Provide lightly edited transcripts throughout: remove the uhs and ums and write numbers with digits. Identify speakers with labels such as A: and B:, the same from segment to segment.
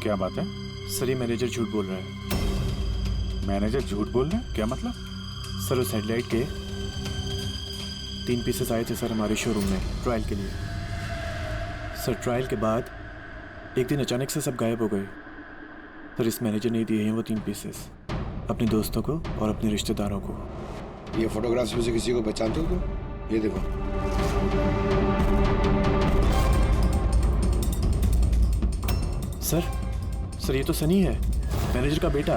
A: क्या बात है?
B: सर ये मैनेजर झूठ बोल रहा है।
A: मैनेजर झूठ बोल रहा है? क्या मतलब?
B: सर वो सैटेलाइट के 3 पीसेस आए थे सर हमारे शोरूम में ट्रायल के लिए। सर ट्रायल के बाद एक दिन अचानक से सब गायब हो गए। सर इस मैनेजर ने दिए हैं वो 3 पीसेस अपने दोस्तों को और अपने रिश्तेदारों को।
C: ये फोटोग्राफ्स में से किसी को पहचानते हो तुम? ये देखो।
B: सर ये तो सनी है, मैनेजर का बेटा।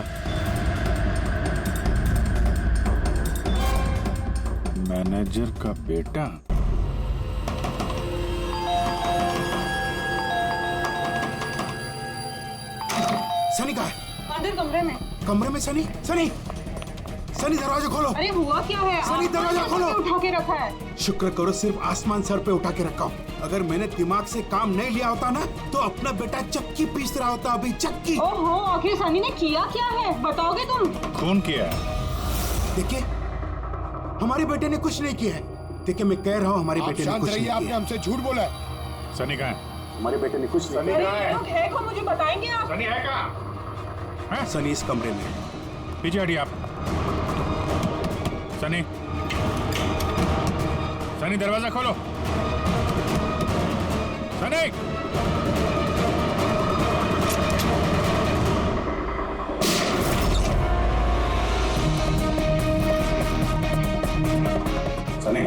A: मैनेजर का बेटा?
C: सनी कहाँ है?
D: अंदर कमरे में।
C: कमरे में सनी? सनी दरवाजा खोलो।
D: अरे हुआ क्या है?
C: सनी दरवाजा खोलो।
D: उठा के रखा है।
C: शुक्र करो सिर्फ आसमान सर पे उठा के रखा हूँ। अगर मैंने दिमाग से काम नहीं लिया होता ना तो अपना बेटा चक्की पीस रहा होता अभी, चक्की।
D: ओहो, आखिर सनी ने किया क्या है बताओगे तुम?
A: खून किया है।
C: देखिए हमारे बेटे ने कुछ नहीं किया है। देखिए मैं कह रहा हूँ हमारे बेटे ने कुछ नहीं किया।
E: आपने हमसे झूठ बोला है।
A: सनी कहाँ है?
C: हमारे बेटे ने कुछ नहीं
D: अरे ये लोग है कौन, मुझे बताएंगे आप?
A: सनी है कहाँ?
C: सनी इस कमरे में।
A: पीछे हटिए आप। सनी दरवाजा खोलो। सनी सनी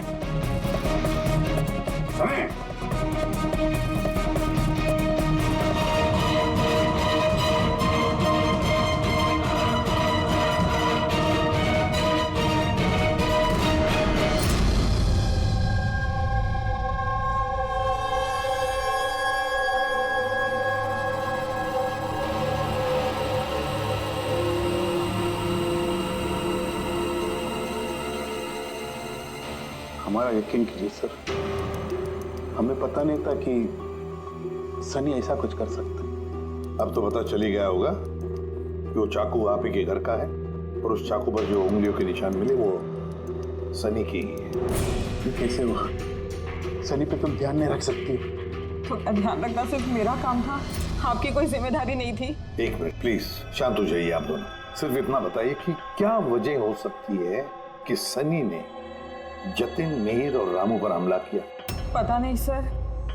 A: सनी
E: हमारा यकीन कीजिए सर, हमें पता नहीं था कि सनी ऐसा कुछ कर सकता है।
F: अब तो पता चली गया होगा कि वो चाकू आप ही के घर का है और उस चाकू पर जो उंगलियों के निशान मिले वो सनी की ही है।
E: ये कैसे हुआ? सनी पे तुम ध्यान नहीं रख सकती?
D: थोड़ा ध्यान रखना सिर्फ मेरा काम था, आपकी कोई जिम्मेदारी नहीं थी।
F: एक मिनट प्लीज, शांत हो जाइए आप दोनों। सिर्फ इतना बताइए कि क्या वजह हो सकती है कि सनी ने जतिन, मिहिर और रामू पर हमला किया?
D: पता नहीं सर,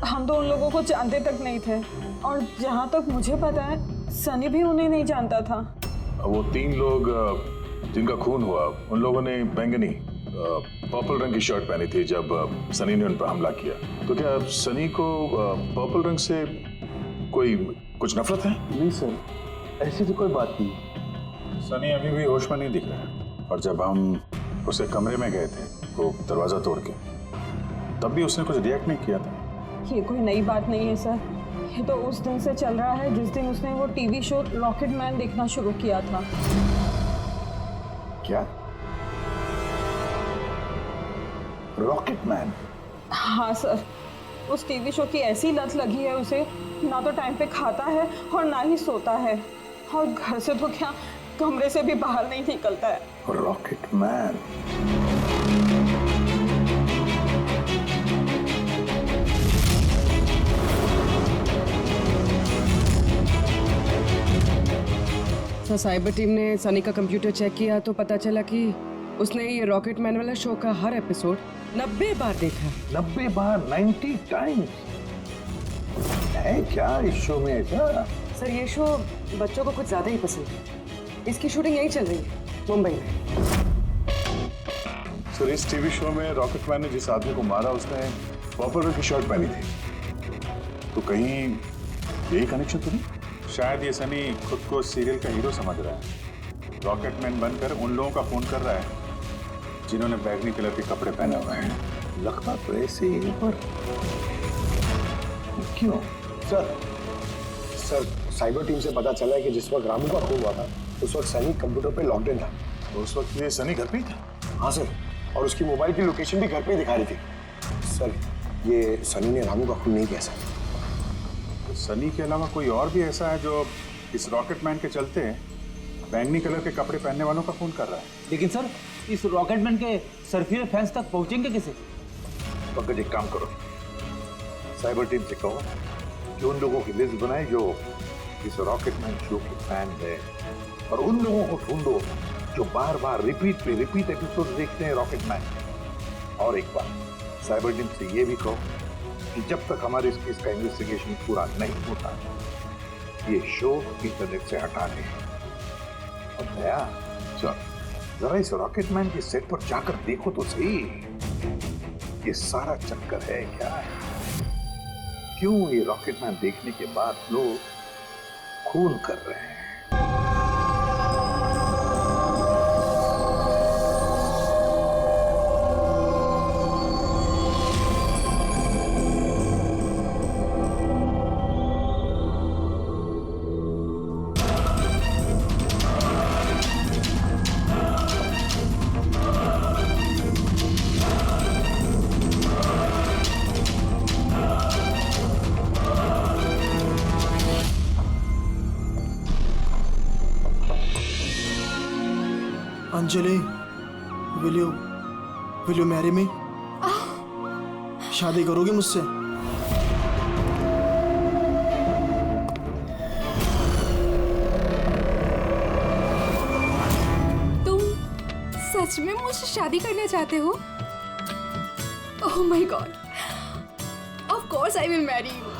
D: हम तो उन लोगों को जानते तक नहीं थे और जहाँ तक मुझे पता है सनी भी उन्हें नहीं जानता था।
A: वो 3 लोग जिनका खून हुआ उन लोगों ने बैंगनी पर्पल रंग की शर्ट पहनी थी जब सनी ने उन पर हमला किया। तो क्या सनी को पर्पल रंग से कुछ नफरत है?
E: नहीं सर, ऐसी तो कोई बात नहीं।
A: सनी अभी भी होश में नहीं दिख रहा है और जब हम उसे कमरे में गए थे वो दरवाजा तोड़ के, तब भी उसने कुछ रिएक्ट नहीं किया था।
D: ये कोई नई बात नहीं है सर, ये तो उस दिन से चल रहा है जिस दिन उसने वो टीवी शो रॉकेट मैन देखना शुरू किया था।
F: क्या? Rocket man?
D: हाँ सर, उस टीवी शो की ऐसी लत लगी है उसे, ना तो टाइम पे खाता है और ना ही सोता है और घर से तो क्या कमरे से भी बाहर नहीं निकलता है।
F: Rocket man?
G: Sir cyber team ने सनी का कंप्यूटर चेक किया तो पता चला कि उसने ये रॉकेट मैन वाला शो का हर एपिसोड 90 बार देखा।
F: 90 बार? 90 टाइम्स? है क्या इस शो में ऐसा?
G: सर ये शो बच्चों को कुछ ज्यादा ही पसंद है। इसकी शूटिंग यहीं चल रही है, मुंबई में।
A: सर इस टीवी शो में रॉकेट मैन ने जिस आदमी को मारा उसने पर्पल रंग की शर्ट पहनी थी, तो कहीं यही कनेक्शन तो नहीं? शायद ये सनी खुद को सीरियल का हीरो समझ रहा है, रॉकेट मैन बनकर उन लोगों का खून कर रहा है जिन्होंने बैगनी कलर के कपड़े पहने हुए हैं।
F: लगता तो ऐसे ही, पर क्यों?
E: सर साइबर टीम से पता चला है कि जिस वक्त रामू का खून हुआ था उस वक्त सनी कंप्यूटर पे लॉक्ड इन था।
A: तो उस वक्त ये सनी घर पे ही था?
E: हाँ सर, और उसकी मोबाइल की लोकेशन भी घर पे ही दिखा रही थी। सर ये सनी ने रामू का खून नहीं किया सर।
A: तो सनी के अलावा कोई और भी ऐसा है जो इस रॉकेट मैन के चलते बैंगनी कलर के कपड़े पहनने वालों का खून कर रहा है?
H: लेकिन सर इस रॉकेटमैन के सर्फियर फैंस तक पहुंचेंगे कैसे?
F: पंकज एक काम करो, साइबर टीम से कहो कि उन लोगों की लिस्ट बनाए जो इस रॉकेटमैन शो के फैन है और उन लोगों को ढूंढो जो बार बार रिपीट एपिसोड देखते हैं रॉकेटमैन। और एक बार साइबर टीम से ये भी कहो कि जब तक हमारे इस केस का इन्वेस्टिगेशन पूरा नहीं होता ये शो इंटरनेट से हटा दें। और दया चल जरा इस रॉकेटमैन के सेट पर जाकर देखो तो सही, ये सारा चक्कर है क्या है? क्यों ये रॉकेटमैन देखने के बाद लोग खून कर रहे हैं?
B: Anjali, will you marry me? शादी करोगी मुझसे?
I: तुम सच में मुझसे शादी करना चाहते हो? Oh my God, of course I will marry you.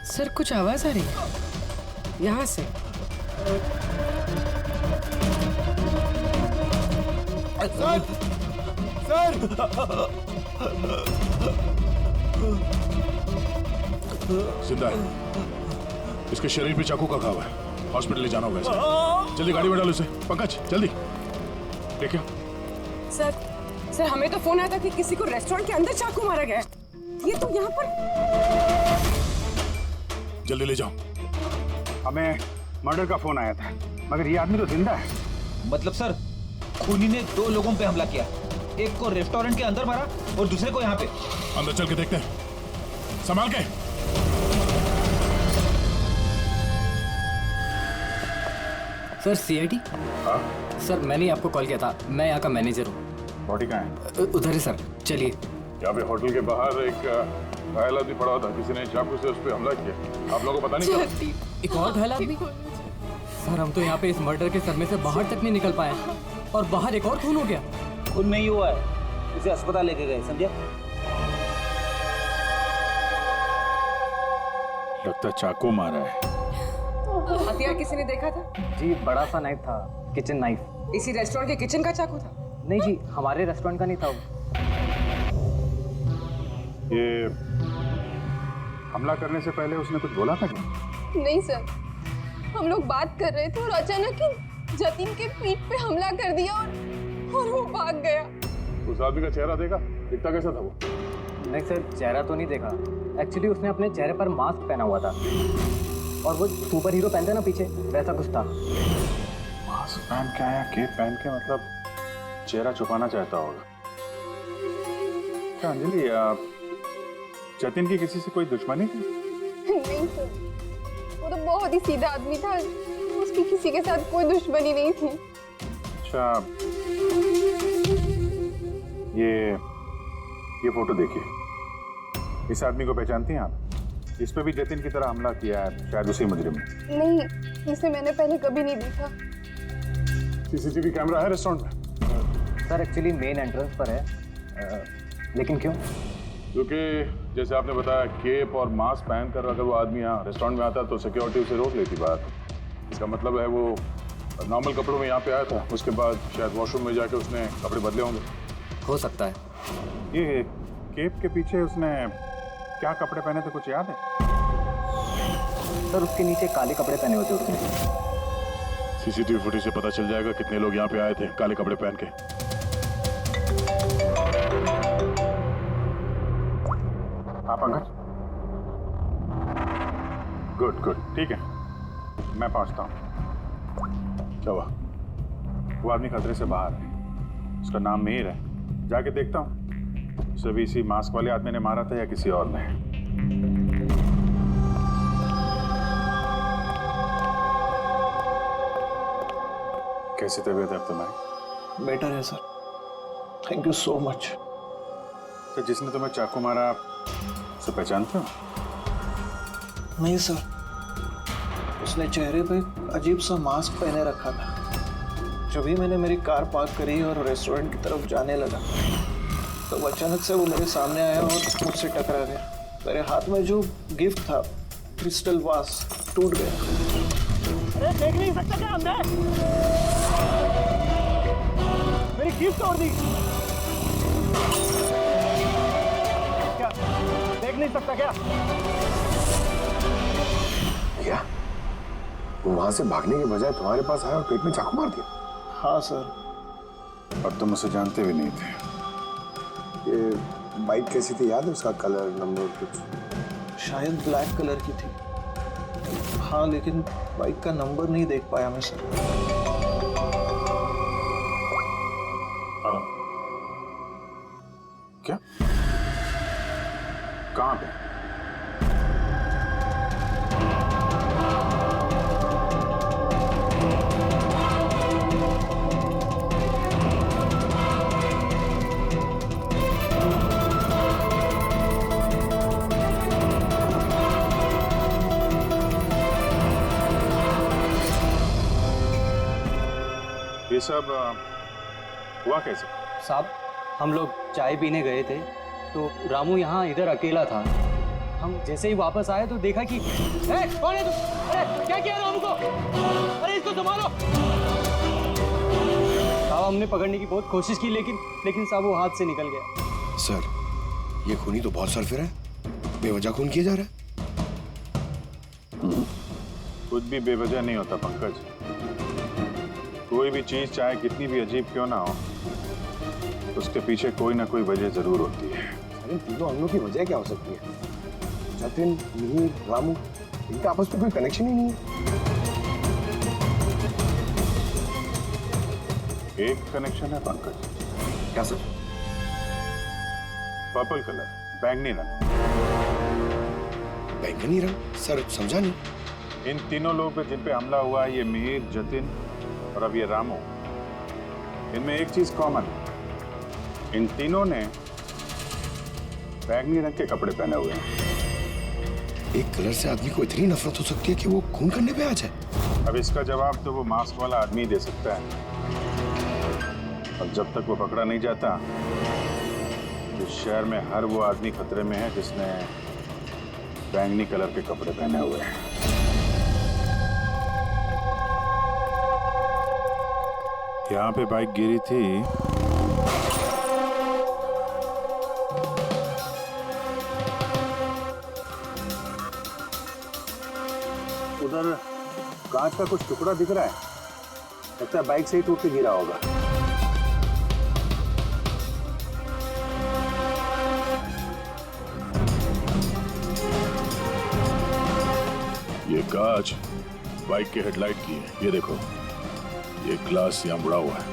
G: Sir कुछ आवाज आ रही है यहाँ से।
A: जिंदा है, इसके शरीर पे चाकू का घाव है, हॉस्पिटल ले जाना होगा इसे। जल्दी गाड़ी में डालो इसे। पंकज जल्दी देखिए।
G: सर हमें तो फोन आया था कि किसी को रेस्टोरेंट के अंदर चाकू मारा गया है। ये तो यहाँ पर।
A: जल्दी ले जाओ।
C: हमें मर्डर का फोन आया था, मगर ये आदमी तो जिंदा है।
H: मतलब सर, खूनी ने 2 लोगों पे हमला किया, एक को रेस्टोरेंट के अंदर मारा और दूसरे को यहाँ पे।
A: अंदर चल के देखते हैं, संभाल के।
J: Sir CID?
A: हाँ
J: सर मैंने ही आपको कॉल किया था, मैं यहाँ का मैनेजर हूँ।
A: बॉडी कहाँ है?
J: उधर है सर, चलिए।
A: यहाँ पे होटल के बाहर एक घायल आदमी पड़ा था, किसी ने चाकू से उस पर हमला किया। आप लोगों को पता नहीं चला?
J: एक और घायल आदमी? सर हम तो यहाँ पे इस मर्डर के सदमे से बाहर तक नहीं निकल पाए और बाहर एक और खून हो गया।
H: खून नहीं हुआ है, इसे अस्पताल लेके गए, समझे?
A: लगता चाकू मारा है।
G: हथियार किसी ने देखा था?
J: जी बड़ा सा नाइफ था, किचन नाइफ।
G: इसी रेस्टोरेंट के किचन का चाकू था?
J: नहीं जी, हमारे रेस्टोरेंट का नहीं था वो।
A: ये हमला करने से पहले उसने कुछ बोला था क्या?
I: नहीं सर, हम लोग बात कर रहे थे और अचानक ही जतिन के पीठ पे हमला कर दिया और वो भाग गया।
A: उस आदमी का चेहरा देखा? दिखता कैसा था वो?
J: नहीं सर, चेहरा तो नहीं देखा। एक्चुअली उसने अपने चेहरे पर मास्क पहना हुआ था और वो सुपर हीरो पहनते ना पीछे, वैसा कुछ था।
A: मास्क पहन के आया, केप पहन के, मतलब चेहरा छुपाना चाहता होगा। क्या अंजलि, जतिन की किसी से कोई दुश्मनी थी?
I: नहीं सर, वो तो बहुत ही सीधा आदमी था, उसकी किसी के साथ कोई दुश्मनी नहीं थी।
A: अच्छा, ये फोटो देखिए। इस आदमी को पहचानती हैं आप? इस पे भी जतिन की तरह हमला किया है, शायद उसी मुजरिम ने।
I: नहीं, इसे मैंने पहले कभी नहीं देखा।
A: सीसीटीवी कैमरा है रेस्टोरेंट में?
J: सर एक्चुअली मेन एंट्रेंस पर है, लेकिन क्यों?
A: क्योंकि जैसे आपने बताया केप और मास्क पहनकर अगर वो आदमी यहाँ रेस्टोरेंट में आता तो सिक्योरिटी उसे रोक लेती बात। इसका मतलब है वो नॉर्मल कपड़ों में यहाँ पे आया था, उसके बाद शायद वॉशरूम में जाके उसने कपड़े बदले होंगे।
J: हो सकता है।
A: ये केप के पीछे उसने क्या कपड़े पहने थे, कुछ याद है?
J: सर उसके नीचे काले कपड़े पहने होते उसने।
A: सीसीटीवी फुटेज से पता चल जाएगा कितने लोग यहाँ पे आए थे काले कपड़े पहन के। आप पंकज? गुड गुड, ठीक है, मैं पहुंचता हूँ। चलो, वो आदमी खतरे से बाहर है, उसका नाम मीर है, जाके देखता हूँ सभी इसी मास्क वाले आदमी ने मारा था या किसी और ने। कैसी तबीयत है अब तुम्हारी?
B: बेटर है sir, thank you so much.
A: तो जिसने तुम्हें चाकू मारा उसे पहचानते हो?
B: नहीं सर, उसने चेहरे पे अजीब सा मास्क पहने रखा था। जब भी मैंने मेरी कार पार्क करी और रेस्टोरेंट की तरफ जाने लगा तो अचानक से वो मेरे सामने आया और मुझसे टकरा गया। मेरे हाथ में जो गिफ्ट था, क्रिस्टल वास, टूट गया।
J: अरे देख नहीं सकता क्या हमने? मेरी गिफ्ट तोड़ दी। क्या देख नहीं सकता क्या?
E: क्या वो वहां से भागने के बजाय तुम्हारे पास आया और पेट में चाकू मार दिया?
B: हाँ सर।
A: और तुम उसे जानते भी नहीं थे?
E: ये बाइक कैसी थी याद है? उसका कलर, नंबर कुछ?
B: शायद ब्लैक कलर की थी। हाँ, लेकिन बाइक का नंबर नहीं देख पाया मैं सर।
A: क्या? कहाँ पे? ये सब हुआ कैसे?
J: साहब हम लोग चाय पीने गए थे तो रामू यहाँ इधर अकेला था। हम जैसे ही वापस आए तो देखा कि कौन है तू? अरे क्या किया रामू को? अरे इसको संभालो। साहब हमने पकड़ने की बहुत कोशिश की लेकिन साहब वो हाथ से निकल गया।
E: सर, ये खूनी तो बहुत सरफिर है, बेवजह खून किया जा रहा है।
A: कुछ भी बेवजह नहीं होता पंकज। कोई भी चीज चाहे कितनी भी अजीब क्यों ना हो, उसके पीछे कोई ना कोई वजह जरूर होती है।
E: इन तीनों अंगों की वजह क्या हो सकती है? जतिन, मिहिर, रामू, इनका आपस में कोई कनेक्शन ही नहीं है।
A: एक कनेक्शन है पंकज।
E: क्या सर?
A: पर्पल कलर, बैंगनी रंग।
E: बैंगनी रंग? सर समझा नहीं।
A: इन तीनों लोगों पे जिन पे हमला हुआ, ये मिहिर, जतिन और अब ये रामू, इनमें एक चीज कॉमन है, इन तीनों ने बैंगनी रंग के कपड़े पहने हुए हैं।
E: एक कलर से आदमी को इतनी नफरत हो सकती है कि वो खून करने पे आ जाए।
A: अब इसका जवाब तो वो मास्क वाला आदमी दे सकता है। और जब तक वो पकड़ा नहीं जाता, इस शहर में हर वो आदमी खतरे में है जिसने बैंगनी कलर के कपड़े पहने हुए हैं। यहाँ पे बाइक गिरी थी, उधर कांच का कुछ टुकड़ा दिख रहा है, लगता है बाइक से ही टूट के गिरा होगा।
F: ये कांच बाइक के हेडलाइट की है, ये देखो, ये ग्लास यहाँ मुड़ा हुआ है।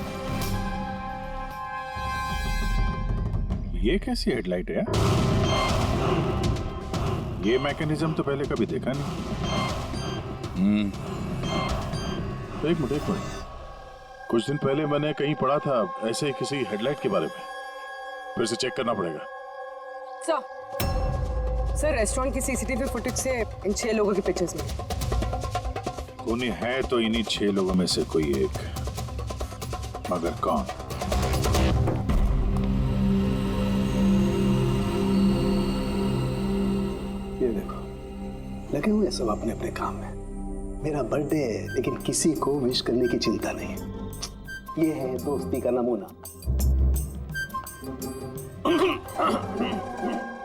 A: ये कैसी हेडलाइट है यार? ये मैकेनिज्म तो पहले कभी देखा नहीं।
F: एक मिनट, कुछ दिन पहले मैंने कहीं पढ़ा था ऐसे किसी हेडलाइट के बारे में, फिर से चेक करना पड़ेगा।
G: सर रेस्टोरेंट की सीसीटीवी फुटेज से इन 6 लोगों के पिक्चर्स में
A: खूनी है तो इन्हीं 6 लोगों में से कोई एक, मगर कौन?
E: लगे हुए सब अपने अपने काम में। मेरा बर्थडे है लेकिन किसी को विश करने की चिंता नहीं है। ये है दोस्ती का नमूना।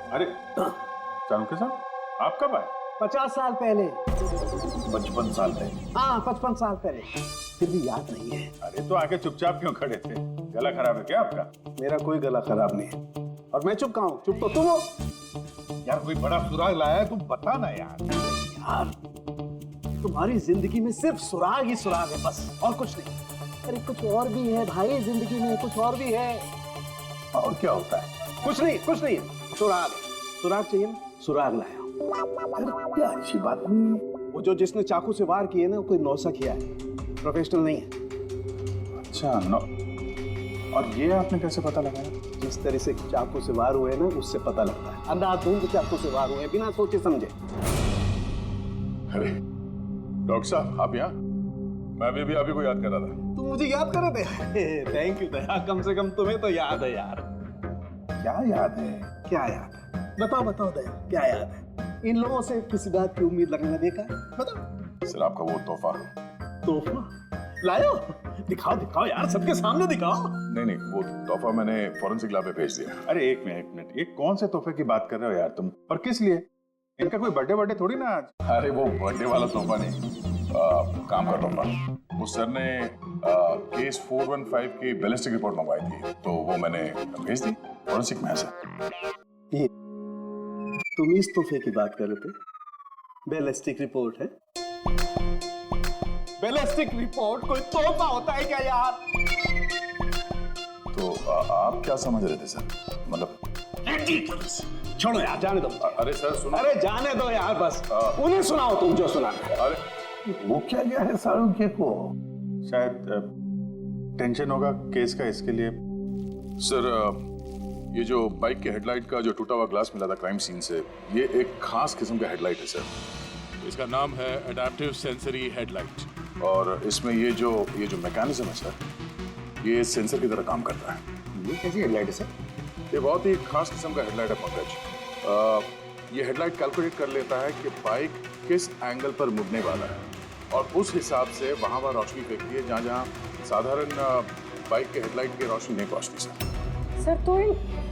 A: अरे चाणक्य साहब, आप कब आए?
E: 50 साल पहले।
A: 55 साल पहले?
E: हाँ, 55 साल पहले। फिर भी याद नहीं है।
A: अरे तो आके चुपचाप क्यों खड़े थे? गला खराब है क्या आपका?
E: मेरा कोई गला खराब नहीं है और मैं चुप कहाँ हूँ? चुप तो तुम हो।
F: यार कोई बड़ा सुराग लाया है, तुम बता ना यार।
E: यार तुम्हारी जिंदगी में सिर्फ सुराग ही सुराग है, बस और कुछ नहीं। अरे कुछ और भी है भाई जिंदगी में, कुछ और भी है।
F: और क्या होता है?
E: कुछ नहीं, कुछ नहीं है। सुराग, सुराग चाहिए ना? सुराग लाया हूं।
F: क्या अच्छी बात नहीं है।
E: वो जो जिसने चाकू से वार किए ना, वो कोई नौसा किया है, प्रोफेशनल नहीं है।
A: अच्छा नो। और ये आपने कैसे पता लगाया?
E: जिस तरह से चाकू से वार हुए ना, उससे पता लगता है। अंधाधुंध चाकू से वार हुए बिना सोचे समझे।
A: अरे डॉक्टर साहब, आप यहाँ? मैं भी अभी को याद कर रहा था।
E: तुम मुझे याद कर रहे थे? थैंक यू दया, कम से कम तुम्हें तो याद है यार।
F: क्या याद है?
E: क्या याद है? बताओ बताओ दया, क्या याद है? इन लोगों से किसी बात की उम्मीद लगाना देखा है? बताओ।
A: सर आपका वो तोहफा।
E: तोहफा लायो? दिखाओ दिखाओ यार, सबके सामने दिखाओ।
A: नहीं, वो तोहफा मैंने फॉरेंसिक लैब में भेज दिया। अरे एक मिनट, ये कौन से तोहफे की बात कर रहे हो यार तुम? और किस लिए? इनका कोई बर्थडे थोड़ी ना आज। अरे वो बर्थडे वाला तोहफा नहीं, काम का तोहफा। उस सर ने केस 415 की बैलिस्टिक रिपोर्ट मंगवाई थी, तो वो मैंने भेज दी। फॉरेंसिक में है सर।
E: ये तुम इस तोहफे की बात कर रहे थे? बैलिस्टिक रिपोर्ट है? बैलिस्टिक रिपोर्ट कोई तोहफा होता है क्या यार?
A: तो आप क्या समझ रहे थे सर? मतलब
E: छोड़ो यार, जाने दो।
A: अरे सर सुनो।
E: अरे जाने दो यार, बस उन्हें सुनाओ तुम जो सुनाना है।
A: अरे
F: वो क्या गया है सारुके को?
A: शायद टेंशन होगा केस का, इसके लिए। सर ये जो बाइक के हेडलाइट का जो टूटा हुआ ग्लास मिला था क्राइम सीन से, ये एक खास किस्म का हेडलाइट है सर।
K: इसका नाम है एडेप्टिव सेंसरी हेडलाइट।
A: और इसमें ये जो मैकेनिज्म है सर, ये सेंसर की तरह काम करता है।
E: ये कैसी हेडलाइट है सर?
A: ये बहुत ही खास किस्म का हेडलाइट है पंकज। ये हेडलाइट कैलकुलेट कर लेता है कि बाइक किस एंगल पर मुड़ने वाला है, और उस हिसाब से वहाँ रोशनी फेंकती है जहाँ साधारण बाइक के हेडलाइट की रोशनी नहीं पहुँचती सर।
G: तो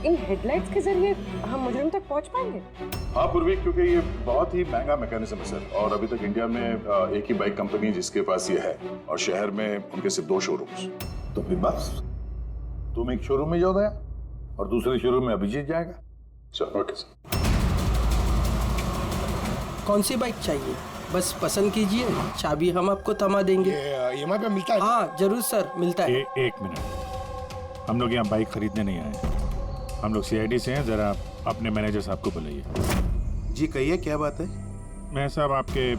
G: इन हेडलाइट्स के जरिए हम मुजरिम तक पहुंच पाएंगे?
A: हाँ पूर्वी, क्योंकि ये बहुत ही महंगा मैकेनिज्म है सर, और अभी तक इंडिया में एक ही बाइक कंपनी जिसके पास ये है, और शहर में उनके सिर्फ 2 शोरूम्स।
F: तो फिर बस तुम एक शोरूम में जाओ दया, और दूसरे शोरूम में अभिजीत जाएगा।
A: Sir okay sir.
L: कौन सी बाइक चाहिए? बस पसंद कीजिए, चाबी हम आपको थमा देंगे।
K: EMI पे मिलता है?
L: हाँ जरूर सर, मिलता है।
K: एक मिनट, हम लोग यहाँ बाइक खरीदने नहीं आए, हम लोग CID से हैं। जरा अपने मैनेजर साहब को बुलाइए।
C: जी कहिए, क्या बात है?
K: मैं साहब आपके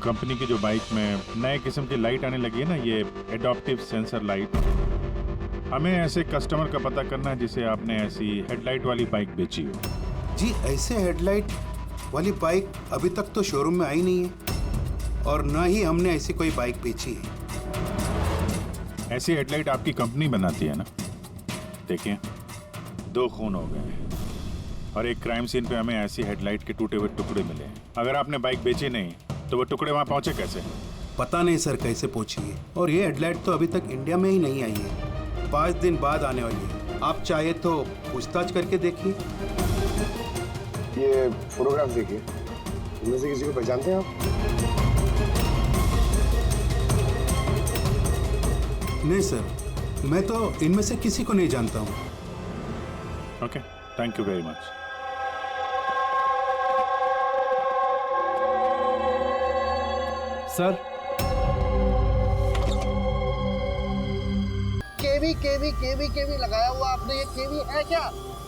K: कंपनी की जो बाइक में नए किस्म की लाइट आने लगी है ना, ये एडॉप्टिव सेंसर लाइट, हमें ऐसे कस्टमर का पता करना है जिसे आपने ऐसी हेडलाइट वाली बाइक बेची हो।
C: जी ऐसे हेडलाइट वाली बाइक अभी तक तो शोरूम में आई नहीं है, और न ही हमने ऐसी कोई बाइक बेची है।
K: ऐसी हेडलाइट आपकी कंपनी बनाती है ना? देखिए 2 खून हो गए हैं, और एक क्राइम सीन पे हमें ऐसी हेडलाइट के टूटे हुए टुकड़े मिले हैं। अगर आपने बाइक बेची नहीं तो वो टुकड़े वहाँ पहुँचे कैसे?
C: पता नहीं सर कैसे पहुंची है, और ये हेडलाइट तो अभी तक इंडिया में ही नहीं आई है, 5 दिन बाद आने वाली है। आप चाहे तो पूछताछ करके देखिए।
E: ये फोटोग्राफ देखिए, इनमें से किसी को पहचानते हैं आप?
C: नहीं सर, मैं तो इनमें से किसी को नहीं जानता हूँ।
K: Okay, thank you very much.
J: Sir
L: KV लगाया हुआ आपने, ये केवी है क्या?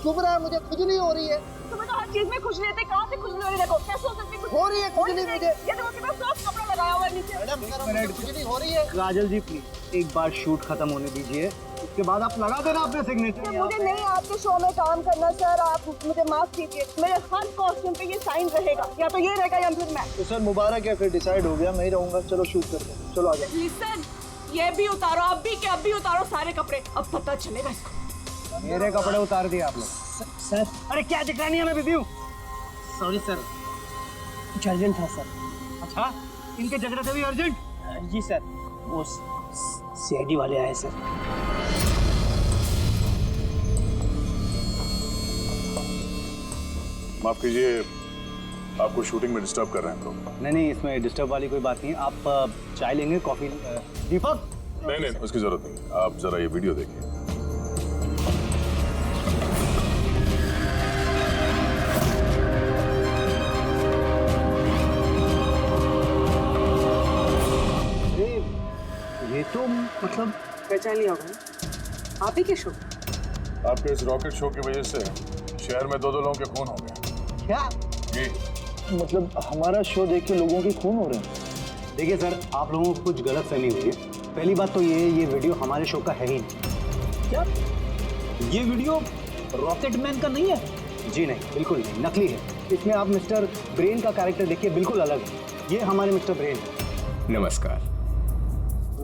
L: चुभ रहा है, मुझे खुजली हो रही है।
D: तुम्हें तो हर चीज में खुजली रहती है, कहाँ से खुजली हो रही है? देखो कैसे हो सकती है
L: हो रही है खुजली मुझे।
D: ये देखो कितना सॉफ्ट कपड़ा लगाया हुआ है नीचे।
L: मैडम खुजली हो रही है।
J: काजल जी प्लीज एक बार शूट खत्म होने दीजिए, उसके बाद आप लगा देना अपने सिग्नेचर।
D: मुझे नहीं आपके शो में काम करना सर, आप मुझे माफ कीजिए। मेरे हर कॉस्ट्यूम पे ये साइन रहेगा, या तो ये रहेगा या फिर मैं।
L: तो सर मुबारक है, फिर डिसाइड हो गया, मैं ही रहूंगा। चलो शूट करते हैं, चलो आ जाओ।
D: लिसन, ये भी उतारो, अब भी उतारो सारे कपड़े, अब पता चलेगा इसको।
J: मेरे कपड़े उतार दिए आप लोग।
L: सर
J: अरे क्या दिखानी है, मैं बिजी हूँ।
L: सॉरी सर,
J: कुछ अर्जेंट था सर। अच्छा, इनके झगड़े से भी अर्जेंट? जी सर, वो सीआईडी वाले आए सर।
A: माफ कीजिए, आपको शूटिंग में डिस्टर्ब कर रहे हैं तो?
J: नहीं, इसमें डिस्टर्ब वाली कोई बात नहीं। आप चाय लेंगे, कॉफी? दीपक?
A: नहीं, उसकी जरूरत नहीं। आप जरा ये वीडियो देखिए।
J: ये तो मतलब
G: पहचान लिया होगा, आप ही के शो?
A: आपके इस रॉकेट शो की वजह से शहर में 2 लोगों के खून हो गए।
J: क्या?
A: जी।
L: मतलब हमारा शो देख के लोगों के खून हो रहे हैं?
J: देखिए सर, आप लोगों को कुछ गलत फहमी हुई है। पहली बात तो ये वीडियो हमारे शो का है ही नहीं।
H: क्या ये वीडियो रॉकेटमैन का नहीं है?
J: जी नहीं, बिल्कुल नहीं, नकली है। इसमें आप मिस्टर ब्रेन का कैरेक्टर देखिए, बिल्कुल अलग है। ये हमारे मिस्टर ब्रेन है।
B: नमस्कार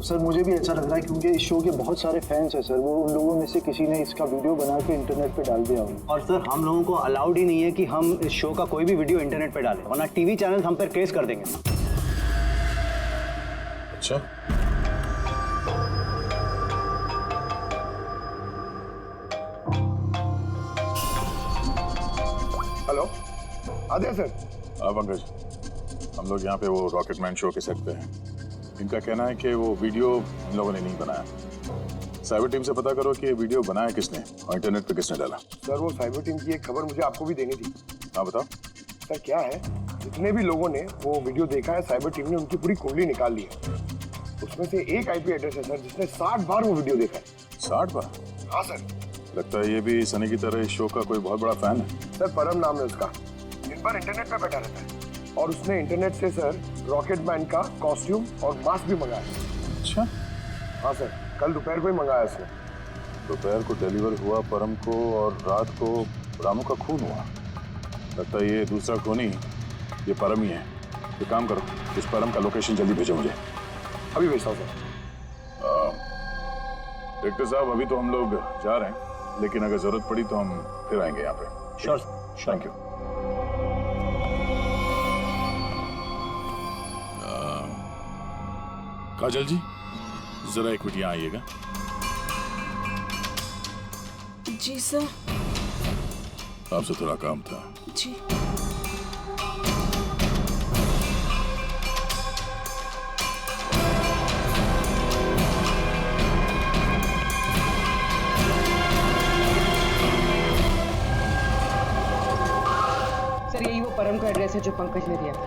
L: सर, मुझे भी ऐसा लग रहा है क्योंकि इस शो के बहुत सारे फैंस हैं सर। वो उन लोगों में से किसी ने इसका वीडियो बना के इंटरनेट पे डाल दिया होगा।
J: और सर, हम लोगों को अलाउड ही नहीं है कि हम इस शो का कोई भी वीडियो इंटरनेट पे डालें, वरना टीवी चैनल हम पर केस कर देंगे।
A: अच्छा,
F: हेलो, आदित्य सर।
A: हाँ पंकज, हम लोग यहाँ पे वो रॉकेटमैन शो के सेट पे हैं। इनका कहना है कि वो वीडियो इन लोगों ने नहीं बनाया। साइबर टीम से पता करो कि ये वीडियो बनाया किसने और इंटरनेट पे किसने डाला।
F: सर, वो साइबर टीम की एक खबर मुझे आपको भी देनी थी।
A: हाँ बताओ।
F: सर क्या है, जितने भी लोगों ने वो वीडियो देखा है, साइबर टीम ने उनकी पूरी कुंडली निकाल ली है। उसमें से एक आईपी एड्रेस है सर, जिसने 60 बार वो वीडियो देखा है।
A: 60 बार?
F: हाँ सर।
A: लगता है ये भी सनी की तरह इस शो का कोई बहुत बड़ा फैन है।
F: सर, परम नाम है उसका। दिन भर इंटरनेट पे बैठा रहता है और उसने इंटरनेट से सर रॉकेटमैन का कॉस्ट्यूम और मास्क भी मंगाया।
A: अच्छा।
F: हाँ सर, कल दोपहर को ही मंगाया उसने।
A: दोपहर को डिलीवर हुआ परम को और रात को रामू का खून हुआ। लगता है ये दूसरा खूनी ये परम ही है। एक काम करो, इस परम का लोकेशन जल्दी भेजो मुझे।
F: अभी भेजता हूँ सर।
A: डायरेक्टर साहब, अभी तो हम लोग जा रहे हैं, लेकिन अगर जरूरत पड़ी तो हम फिर आएंगे यहाँ पे।
J: Sure,
A: thank you. Kajal ji, जरा एक मिनट यहाँ आइएगा।
I: जी सर।
A: आपसे थोड़ा काम था।
I: जी।
G: सर, यही वो परम का एड्रेस है जो पंकज ने दिया था।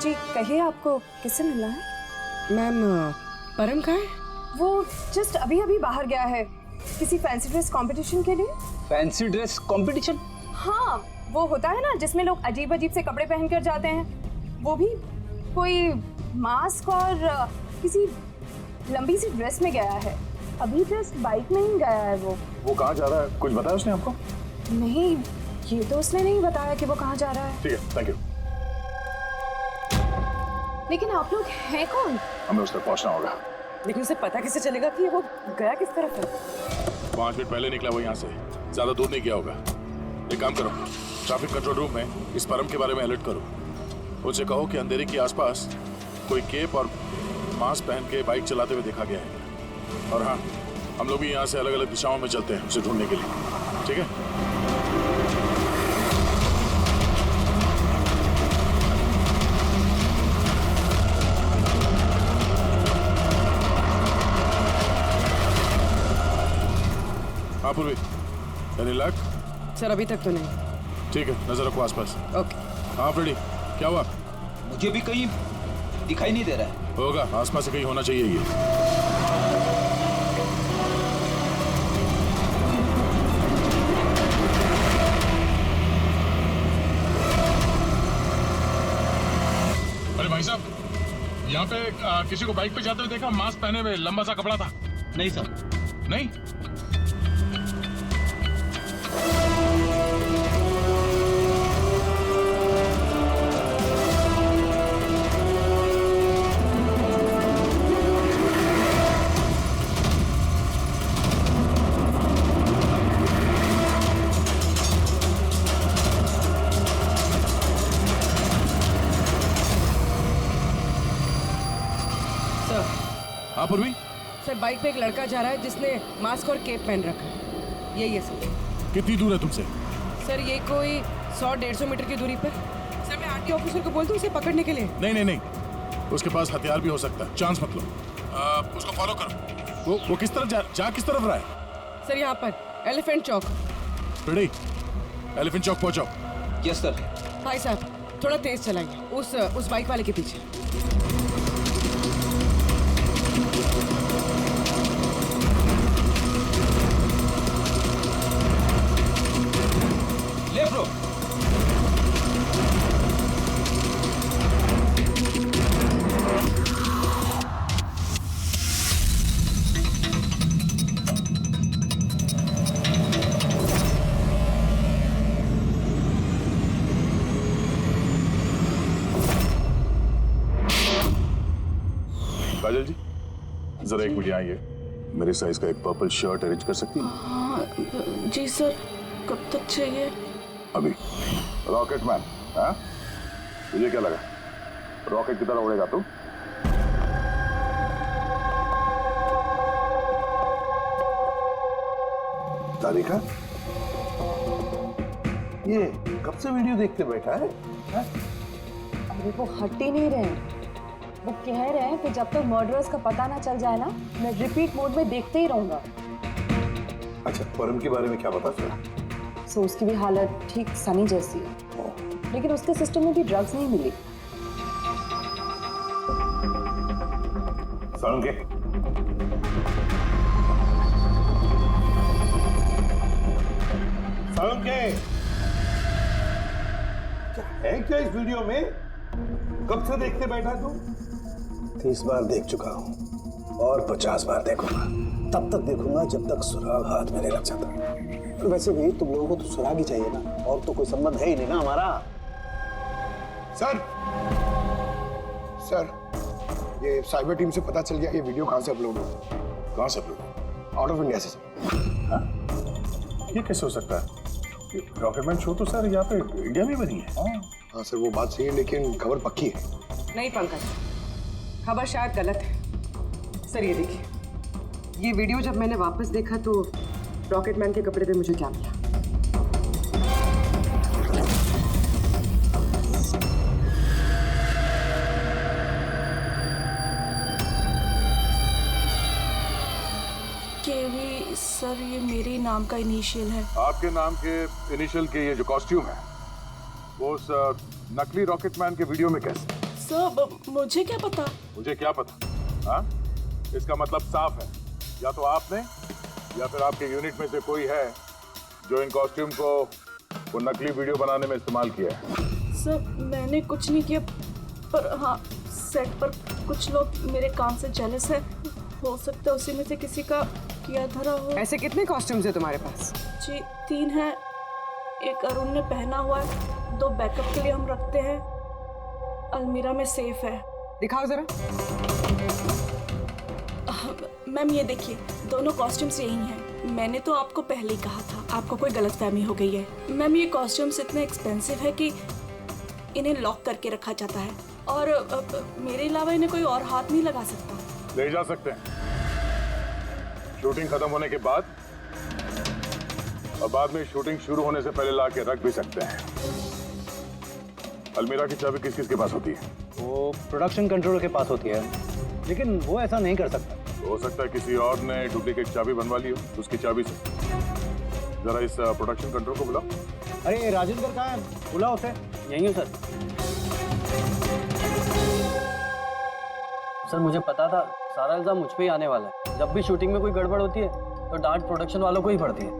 I: जी कहिए, आपको किससे मिलना है?
G: मैम, परम कहाँ है?
I: वो जस्ट अभी अभी बाहर गया है किसी फैंसी ड्रेस कंपटीशन के लिए।
J: Fancy dress competition?
I: हाँ, वो होता है ना जिसमें लोग अजीब अजीब से कपड़े पहनकर जाते हैं। वो भी कोई मास्क और किसी लंबी सी ड्रेस में गया है। अभी जस्ट बाइक में ही गया है वो
A: कहाँ जा रहा है, कुछ बताया उसने आपको?
I: नहीं, ये तो उसने नहीं बताया कि वो कहाँ जा रहा है।
A: ठीक है, थैंक यू।
I: लेकिन आप लोग हैं कौन?
A: हमें उस तक पहुँचना होगा।
G: लेकिन उसे पता कैसे चलेगा कि वो गया किस तरफ है?
A: 5 मिनट पहले निकला वो यहाँ से, ज्यादा दूर नहीं गया होगा। एक काम करो, ट्रैफिक कंट्रोल रूम में इस परम के बारे में अलर्ट करो। उनसे कहो कि अंधेरे के आसपास कोई केप और मास्क पहन के बाइक चलाते हुए देखा गया है। और हाँ, हम लोग भी यहाँ से अलग अलग दिशाओं में चलते हैं उसे ढूंढने के लिए। ठीक है? हाँ पूर्वी, यानी लक?
G: सर, अभी तक तो नहीं।
A: ठीक है, नजर रखो आसपास।
G: ओके।
A: हाँ फ्रेडी, क्या हुआ?
H: मुझे भी कहीं दिखाई नहीं दे रहा है।
A: होगा, आसपास से कहीं होना चाहिए ये।
K: अरे भाई साहब, यहाँ पे किसी को बाइक पे जाते हुए देखा, मास्क पहने हुए, लंबा सा कपड़ा था।
H: नहीं सर।
K: नहीं?
G: सर बाइक पे एक लड़का जा रहा है जिसने मास्क और केप पहन रखा है। यही है सर।
K: कितनी दूर है तुमसे?
G: सर ये कोई 100-150 मीटर की दूरी पर। सर मैं आरटी ऑफिसर को बोल दूं उसे पकड़ने के लिए?
K: नहीं, उसके पास हथियार भी हो सकता है, चांस मत लो। उसको फॉलो करो। वो किस तरफ जा किस तरफ रहा है?
G: सर यहाँ पर एलिफेंट चौक।
K: रेडी, एलिफेंट चौक पहुंचो।
H: Yes sir.
G: भाई साहब थोड़ा तेज चलाइए, उस बाइक वाले के पीछे।
H: लेफ्ट रो।
A: काजल जी, जरा एक मिनट आइए। मेरे साइज का एक पर्पल शर्ट अरेंज कर सकती हैं?
D: हाँ जी सर, कब तक चाहिए?
A: अभी। रॉकेट मैन, हाँ? तुझे क्या लगा रॉकेट की तरह उड़ेगा तू?
F: तारिका, ये कब से वीडियो देखते बैठा है?
I: अरे वो हट ही नहीं रहे हैं। वो कह रहे हैं कि जब तक मर्डरर्स का पता ना चल जाए ना, मैं रिपीट मोड में देखते ही रहूंगा।
F: अच्छा, परम के बारे में क्या पता चला?
I: सो उसकी भी हालत ठीक सनी जैसी है, लेकिन उसके सिस्टम में भी ड्रग्स नहीं मिली।
F: सालुंके, सालुंके, क्या है क्या इस वीडियो में? कब से देखते बैठा तू?
L: 30 बार देख चुका हूँ और 50 बार देखूंगा। तब तक देखूंगा जब तक सुराग हाथ में नहीं लग जाता। और वैसे भी तुम लोगों को तो सुराग ही चाहिए ना, और तो कोई संबंध है ही नहीं ना हमारा।
M: सर, ये साइबर टीम से पता चल गया ये वीडियो कहाँ से अपलोड हुआ।
A: कहाँ से अपलोड?
M: आउट ऑफ इंडिया से सर।
A: हाँ? ये कैसे हो सकता है? रॉकेटमैन शो तो सर यहाँ पे इंडिया में बनी है।
M: हाँ सर, वो बात सही है, लेकिन खबर पक्की है।
G: नहीं पंकज, खबर शायद गलत है। सर ये देखिए, ये वीडियो जब मैंने वापस देखा तो रॉकेटमैन के कपड़े पे मुझे क्या मिला?
D: केवी सर, ये मेरे नाम का इनिशियल है।
F: आपके नाम के इनिशियल के ये जो कॉस्ट्यूम है वो उस नकली रॉकेटमैन के वीडियो में कैसे?
D: सर मुझे क्या पता?
F: मुझे क्या पता? हाँ? इसका मतलब साफ है, या तो आपने या फिर आपके यूनिट में से कोई है जो इन कॉस्ट्यूम को वो नकली वीडियो बनाने में इस्तेमाल किया है।
D: सर मैंने कुछ नहीं किया, पर हाँ सेट पर कुछ लोग मेरे काम से जेलस है। हो सकता है उसी में से किसी का किया धरा हो।
G: ऐसे कितने कॉस्ट्यूम्स है तुम्हारे पास?
D: जी 3 हैं। एक अरुण ने पहना हुआ है, 2 बैकअप के लिए हम रखते हैं। अलमीरा में सेफ है।
G: दिखाओ जरा।
D: मैम ये देखिए, दोनों कॉस्ट्यूम्स यही हैं। मैंने तो आपको पहले ही कहा था, आपको कोई गलतफहमी हो गई है। मैम ये कॉस्ट्यूम्स इतने एक्सपेंसिव है कि इन्हें लॉक करके रखा जाता है, और मेरे अलावा इन्हें कोई और हाथ नहीं लगा सकता।
F: ले जा सकते हैं शूटिंग खत्म होने के बाद, और बाद में शूटिंग शुरू होने से पहले ला के रख भी सकते हैं। अलमीरा की चाबी किस किस के पास होती है?
J: वो प्रोडक्शन कंट्रोलर के पास होती है, लेकिन वो ऐसा नहीं कर सकता।
F: हो सकता है किसी और ने डुप्लीकेट चाबी बनवा ली हो उसकी चाबी से। जरा इस प्रोडक्शन कंट्रोल को बुलाओ।
J: अरे राजेंद्र कहाँ है? बुलाओ उसे। यही हूँ सर। सर मुझे पता था सारा इल्जाम मुझ पे ही आने वाला है। जब भी शूटिंग में कोई गड़बड़ होती है तो डांट प्रोडक्शन वालों को ही पड़ती है।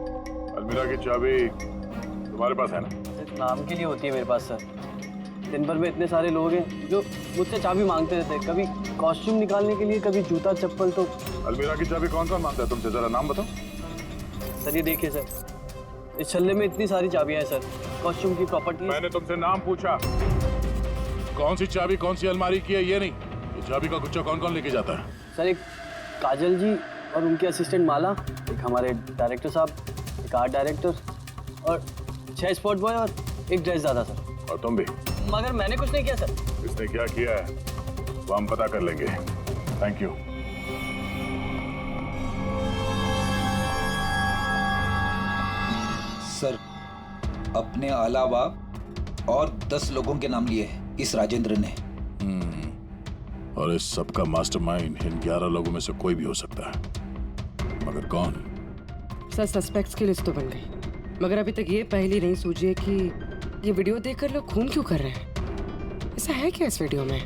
F: अलमीरा की चाबी तुम्हारे पास है ना?
J: सिर्फ नाम के लिए होती है मेरे पास सर। दिन भर में इतने सारे लोग हैं जो मुझसे चाबी मांगते रहते हैं, कभी कॉस्ट्यूम निकालने के लिए, कभी जूता चप्पल। तो
F: अलमीरा की चाबी कौन कौन मांगता है तुमसे? जरा नाम बताओ।
J: सर ये देखिए सर, इस छल्ले में इतनी सारी चाबियां हैं सर, कॉस्ट्यूम की, प्रॉपर्टी।
F: मैंने तुमसे नाम पूछा, कौन सी चाबी कौन सी अलमारी की है, ये नहीं। ये चाबी का गुच्छा कौन कौन लेके जाता है?
J: सर एक काजल जी और उनके असिस्टेंट माला, एक हमारे डायरेक्टर साहब, एक आर्ट डायरेक्टर, और 6 स्पॉट बॉय और एक ड्रेस दादा सर।
F: और तुम भी?
J: मगर मैंने कुछ नहीं किया सर।
F: इसने क्या किया है वो हम पता कर लेंगे। Thank you.
H: सर, अपने अलावा और 10 लोगों के नाम लिए हैं इस राजेंद्र ने।
K: और इस सब का मास्टरमाइंड इन 11 लोगों में से कोई भी हो सकता है, मगर कौन?
G: सर, सस्पेक्ट्स की लिस्ट तो बन गई, मगर अभी तक ये पहली नहीं सूझी है कि ये वीडियो देखकर लोग खून क्यों कर रहे हैं। ऐसा है क्या इस वीडियो में?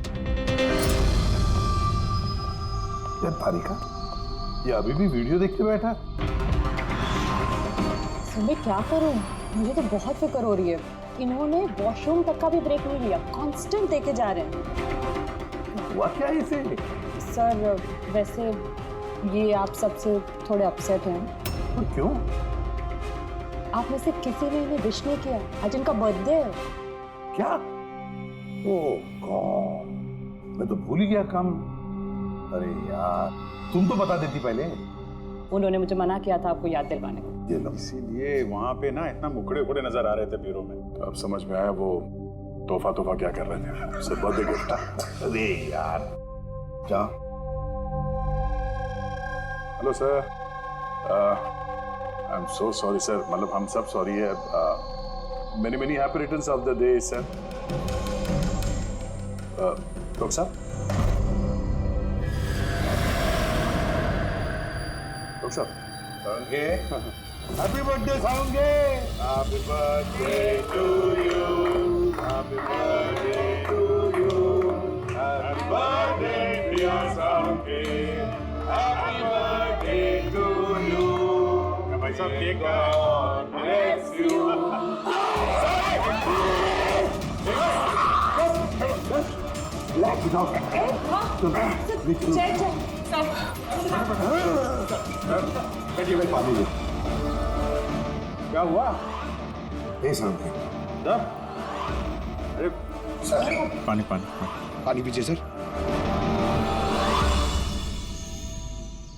F: यार तारिका, ये अभी भी वीडियो देखते बैठा।
I: सर मैं क्या करूं, मुझे तो बहुत फिक्र हो रही है। इन्होंने वॉशरूम तक का भी ब्रेक नहीं लिया, कांस्टेंट देके जा रहे हैं।
F: हुआ क्या है इसे?
I: सर वैसे ये आप सबसे थोड़े अपसेट हैं।
F: तो क्यों?
I: आप में से किसी ने इन्हें विश नहीं किया, आज इनका बर्थडे है।
F: क्या? ओह गॉड, मैं तो भूल ही गया काम। अरे यार, तुम तो बता देती पहले।
I: उन्होंने मुझे मना किया था आपको याद दिलवाने को।
A: इसीलिए वहां पे ना इतना मुखड़े उखड़े नजर आ रहे थे ब्यूरो में। अब समझ में आया वो तोहफा क्या कर रहे थे। सिर्फ बर्थडे गिफ्ट।
F: अरे यार, क्या?
A: Hello sir, I am so sorry sir, मतलब हम सब सॉरी है। Many happy returns of the day sir. Doctor साहब, डॉक्टर साहब,
F: हैप्पी बर्थडे साउंगे। Happy birthday to you, happy birthday to you, happy birthday dear साउंगे, हैप्पी बर्थडे टू यू।
A: भाई साहब cake
F: God bless you. Relax it off. बैठिए, मैं पानी दे।
A: क्या हुआ?
F: हे साउंगे।
A: अरे पानी पानी
M: पानी पीजिए sir.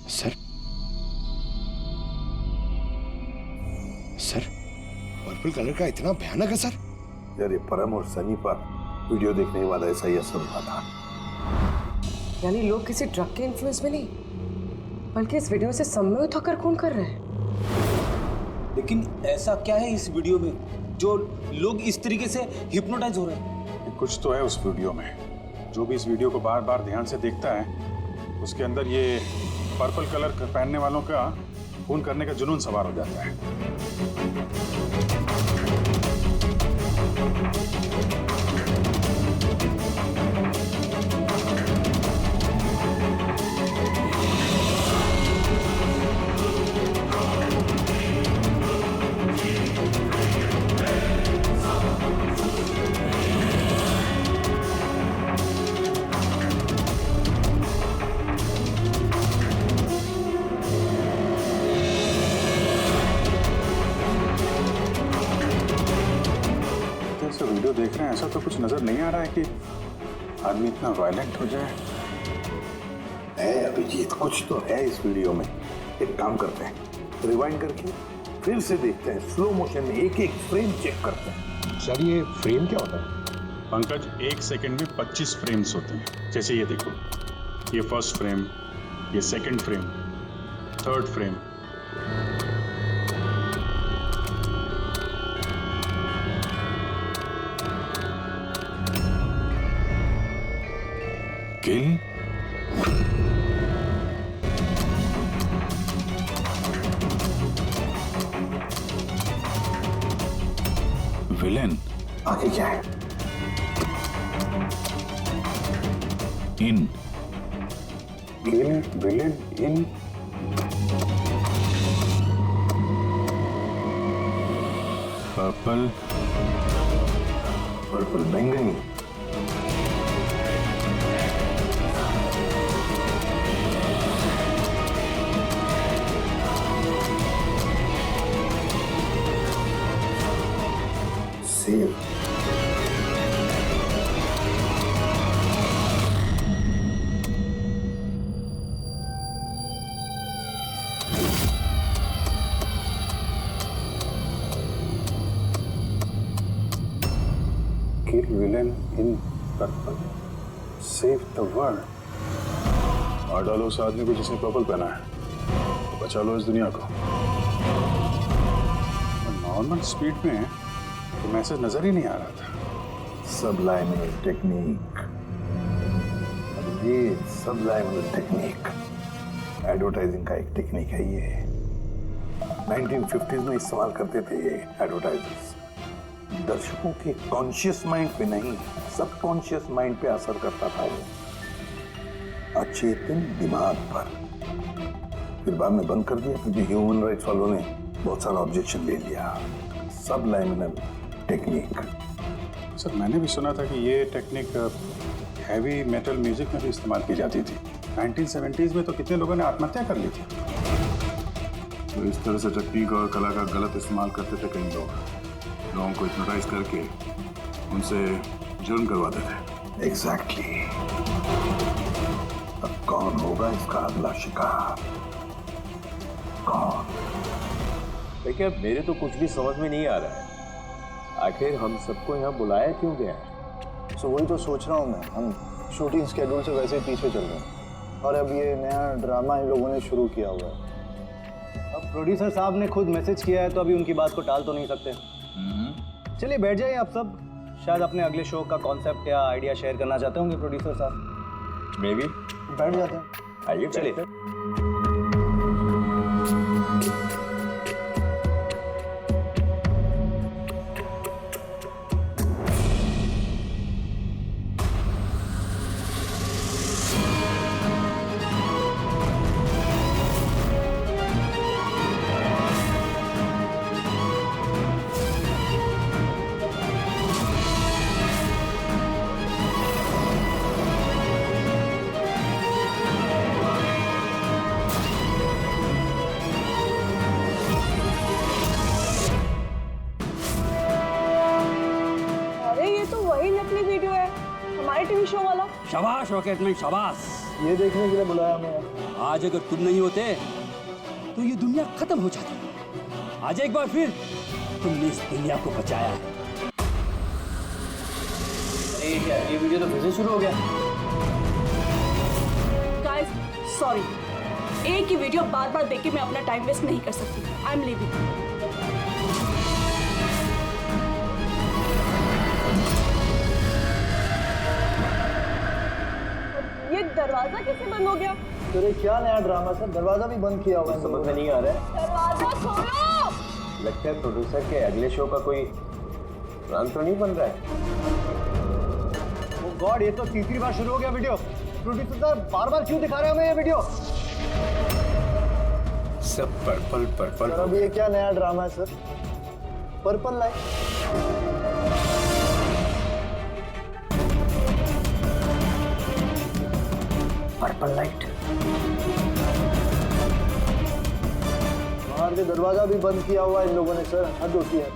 M: Sir, sir purple colour का इतना भयानक है सर?
F: यार ये परम और सनी पर वीडियो देखने के बाद ऐसा ही असर हुआ था।
G: यानी लोग किसी ड्रग के इन्फ्लुएंस में नहीं, बल्कि इस वीडियो से सम्मोहित होकर खून कर रहे हैं।
H: लेकिन ऐसा क्या है इस वीडियो में जो लोग इस तरीके से हिप्नोटाइज हो रहे हैं?
A: कुछ तो है उस वीडियो में। जो भी इस वीडियो को बार बार ध्यान से देखता है, उसके अंदर ये पर्पल कलर पहनने वालों का खून करने का जुनून सवार हो जाता है। वीडियो देख रहे हैं, ऐसा तो कुछ नजर नहीं आ रहा है कि आदमी इतना वायलेंट हो जाए।
F: है अभिजीत, कुछ तो है इस वीडियो में। एक काम करते हैं, रिवाइंड करके फिर से देखते हैं, स्लो मोशन में एक एक फ्रेम चेक करते हैं।
M: सर ये फ्रेम क्या होता है?
A: पंकज, 1 सेकंड में 25 फ्रेम्स होते हैं। जैसे ये देखो, ये फर्स्ट फ्रेम, ये सेकंड फ्रेम, थर्ड फ्रेम।
K: किल, विलेन,
F: आगे क्या है?
K: इन,
F: किल, विलेन, इन।
K: पर्पल,
F: पर्पल बैंगनी, save, kill villain in purple, save the world।
A: मार डालो उस आदमी को जिसने पर्पल पहना है, बचा लो इस दुनिया को। नॉर्मल स्पीड में है तो मैसेज नजर ही नहीं आ रहा था।
F: सबलाइमिनल टेक्निक, ये सबलाइमिनल टेक्निक एडवर्टाइजिंग का एक टेक्निक है। ये 1950s में इस्तेमाल करते थे ये एडवर्टाइजर्स। दर्शकों के कॉन्शियस माइंड पे नहीं, सबकॉन्शियस माइंड पे असर करता था वो, अचेतन दिमाग पर। फिर बाद में बंद कर दिया क्योंकि ह्यूमन राइट्स वालों ने बहुत सारा ऑब्जेक्शन ले लिया। सबलाइमिनल टेक्निक।
A: सर मैंने भी सुना था कि ये टेक्निक हैवी मेटल म्यूजिक में भी इस्तेमाल की जाती थी। 1970s में तो कितने लोगों ने आत्महत्या कर ली थी। तो इस तरह से टेक्निक और कला का गलत इस्तेमाल करते थे कई लोग, लोगों को हिप्नोटाइज करके उनसे जुर्म करवाते थे।
F: एग्जैक्टली। अब कौन होगा इसका अगला शिकार? कौन?
N: देखिए मेरे तो कुछ भी समझ में नहीं आ रहा है, आखिर हम सबको यहाँ बुलाया क्यों गया है?
L: सो वही तो सोच रहा हूँ मैं। हम शूटिंग स्केड्यूल से वैसे ही पीछे चल रहे हैं और अब ये नया ड्रामा इन लोगों ने शुरू किया हुआ है।
J: अब प्रोड्यूसर साहब ने खुद मैसेज किया है तो अभी उनकी बात को टाल तो नहीं सकते। चलिए बैठ जाइए आप सब, शायद अपने अगले शो का कॉन्सेप्ट या आइडिया शेयर करना चाहते होंगे प्रोड्यूसर साहब।
N: मे बी
L: बैठ जाते हैं।
N: आइए
J: चलिए।
O: शाबाश रॉकेटमैन शाबाश।
L: ये देखने के लिए बुलाया हमें।
O: आज अगर तुम नहीं होते तो ये दुनिया खत्म हो जाती। आज एक बार फिर तुमने इस दुनिया को बचाया है।
J: अरे क्या ये वीडियो तो फिर से शुरू हो गया?
D: गाइस सॉरी, एक ही वीडियो बार बार देख के मैं अपना टाइम वेस्ट नहीं कर सकती। I am leaving.
I: ये दरवाजा कैसे बंद हो गया?
L: तेरे क्या नया ड्रामा सर? दरवाजा भी बंद किया हुआ है।
N: समझ में नहीं आ रहा है।
I: दरवाजा खोलो।
N: लगता है प्रोड्यूसर के अगले शो का कोई प्लान तो नहीं बन रहा है।
J: ओ गॉड, ये तो तीसरी बार शुरू हो गया वीडियो। प्रोड्यूसर साहब बार बार क्यों दिखा रहे हैं हमें ये वीडियो?
F: सब पर्पल पर्पल।
L: सर अब ये क्या नया ड्रामा है sir? Purple light.
N: Purple light.
L: बाहर के दरवाजा भी बंद किया हुआ है इन लोगों ने सर। हद होती है।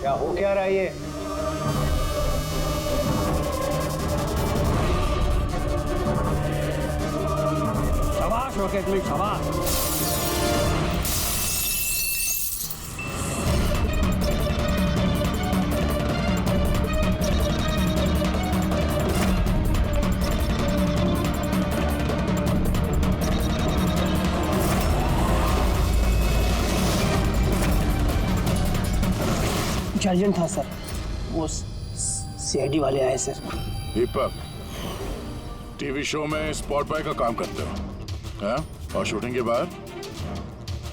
J: क्या हो क्या रहा है ये?
O: शाबाश रॉकेटमैन शाबाश।
L: कुछ अर्जेंट था सर, वो सीआईडी वाले आए सर।
F: दीपक, टीवी शो में स्पॉट बॉय का काम करते हो, हाँ? और शूटिंग के बाद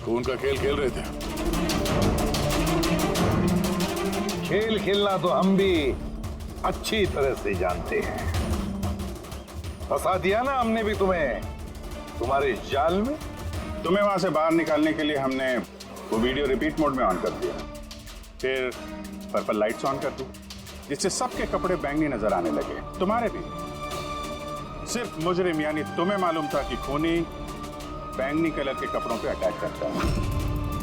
F: खून का खेल खेल रहे थे।
P: खेल खेलना तो हम भी अच्छी तरह से जानते हैं। फंसा दिया ना हमने भी तुम्हें तुम्हारे जाल में।
A: तुम्हें वहां से बाहर निकालने के लिए हमने वो वीडियो रिपीट मोड में ऑन कर दिया, फिर पर्पल लाइट्स ऑन कर दी, जिससे सबके कपड़े बैंगनी नजर आने लगे, तुम्हारे भी। सिर्फ मुजरिम यानी तुम्हें मालूम था कि खूनी बैंगनी कलर के कपड़ों पे अटैक करता है।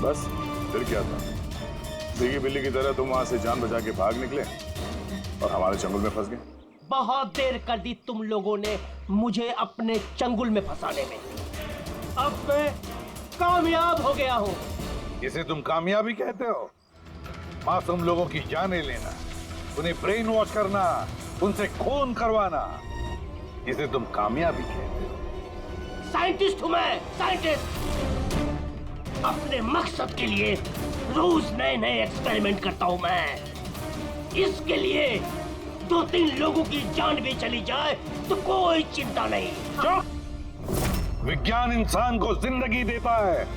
F: बस फिर क्या था? बिल्ली बिल्ली की तरह तुम वहां से जान बचा के भाग निकले और हमारे चंगुल में फंस गए।
Q: बहुत देर कर दी तुम लोगों ने मुझे अपने चंगुल में फंसाने में। अब मैं कामयाब हो गया हूँ।
P: इसे तुम कामयाबी कहते हो? मासूम लोगों की जानें लेना, उन्हें ब्रेन वॉश करना, उनसे खून करवाना, इसे तुम कामयाबी कहते हो?
Q: साइंटिस्ट हूं मैं, साइंटिस्ट। अपने मकसद के लिए रोज नए नए एक्सपेरिमेंट करता हूं मैं। इसके लिए 2-3 लोगों की जान भी चली जाए तो कोई चिंता नहीं।
P: विज्ञान इंसान को जिंदगी देता है,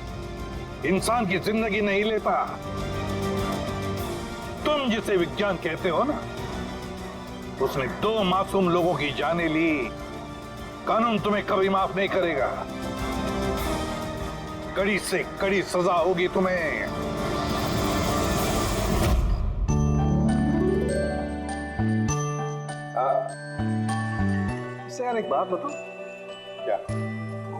P: इंसान की जिंदगी नहीं लेता। तुम जिसे विज्ञान कहते हो ना, उसने 2 मासूम लोगों की जानें ली। कानून तुम्हें कभी माफ नहीं करेगा। कड़ी से कड़ी सजा होगी तुम्हें।
L: यार एक बात बताओ,
A: क्या?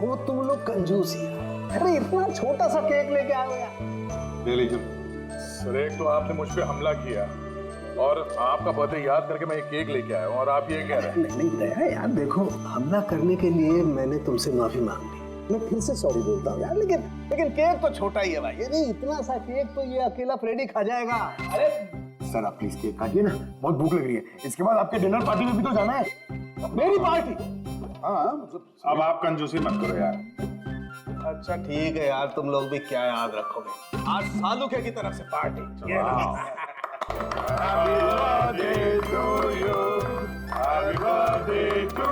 L: वो तुम लोग कंजूस ही हो। अरे इतना छोटा सा केक लेके आए हो यार।
A: ले लीजिए सर। एक तो आपने मुझ पे हमला किया और आपका बर्थडे याद करके मैं ये केक लेके आया हूँ और आप ये कह रहे हैं।
L: नहीं दया यार, देखो हमला करने के लिए मैंने तुमसे माफी मांग ली, मैं फिर से सॉरी बोलता हूँ यार। लेकिन केक तो छोटा ही है भाई। नहीं इतना सा केक तो ये अकेला फ्रेडी खा जाएगा। अरे
M: सर आप प्लीज केक काटिए ना, बहुत भूख लग रही है। इसके बाद आपके डिनर पार्टी में भी तो जाना है।
L: मेरी पार्टी?
M: हाँ मतलब
A: अब आप कंजूसी मत करो यार।
L: अच्छा ठीक है यार, तुम लोग भी क्या याद रखोगे। आज सालुके की तरफ से party.
A: Happy birthday to you. Happy birthday to